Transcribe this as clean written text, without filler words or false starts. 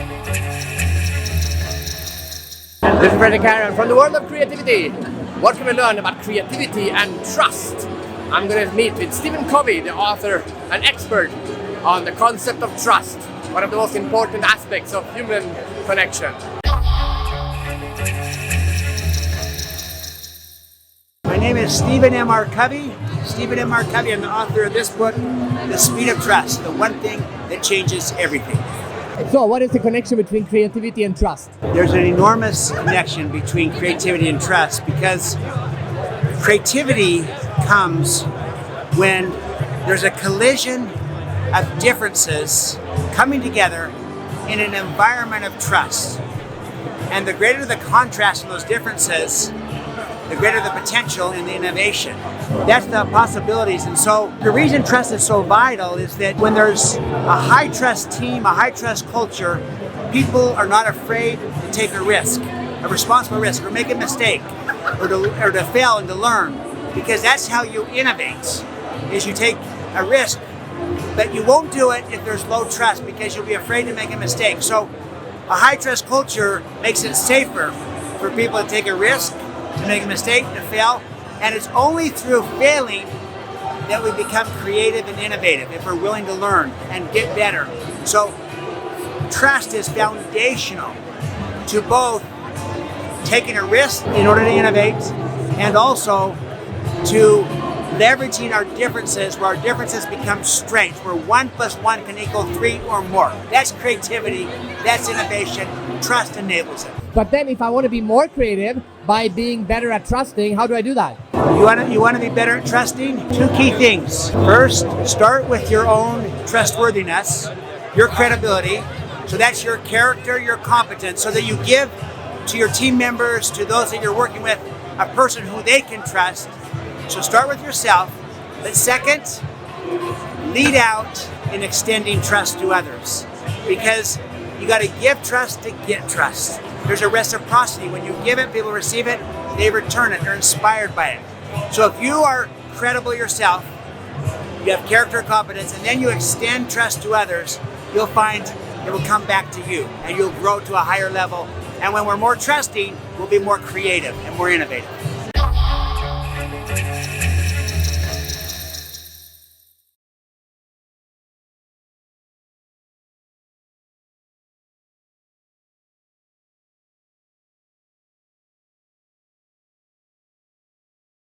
This is Fredrik Haren from the world of creativity. What can we learn about creativity and trust? I'm going to meet with R Covey, the author and expert on the concept of trust, one of the most important aspects of human connection. My name is R Covey. R Covey, I'm the author of this book, The Speed of Trust, the one thing that changes everything. So what is the connection between creativity and trust? There's an enormous connection between creativity and trust because creativity comes when there's a collision of differences coming together in an environment of trust. And the greater the contrast in those differences, the greater the potential in the innovation. That's the possibilities. And so the reason trust is so vital is that when there's a high trust team, a high trust culture, people are not afraid to take a risk, a responsible risk, or make a mistake, or to fail and to learn. Because that's how you innovate, is you take a risk, but you won't do it if there's low trust because you'll be afraid to make a mistake. So a high trust culture makes it safer for people to take a risk, to make a mistake, to fail, and it's only through failing that we become creative and innovative, if we're willing to learn and get better. So trust is foundational to both taking a risk in order to innovate and also to leveraging our differences, where our differences become strengths, where 1 + 1 can equal 3 or more. That's creativity, that's innovation, trust enables it. But then if I want to be more creative by being better at trusting, how do I do that? You want to be better at trusting? 2 key things. First, start with your own trustworthiness, your credibility. So that's your character, your competence, so that you give to your team members, to those that you're working with, a person who they can trust. So start with yourself. But second, lead out in extending trust to others. Because you got to give trust to get trust. There's a reciprocity. When you give it, people receive it, they return it, they're inspired by it. So if you are credible yourself, you have character and competence, and then you extend trust to others, you'll find it will come back to you and you'll grow to a higher level. And when we're more trusting, we'll be more creative and more innovative.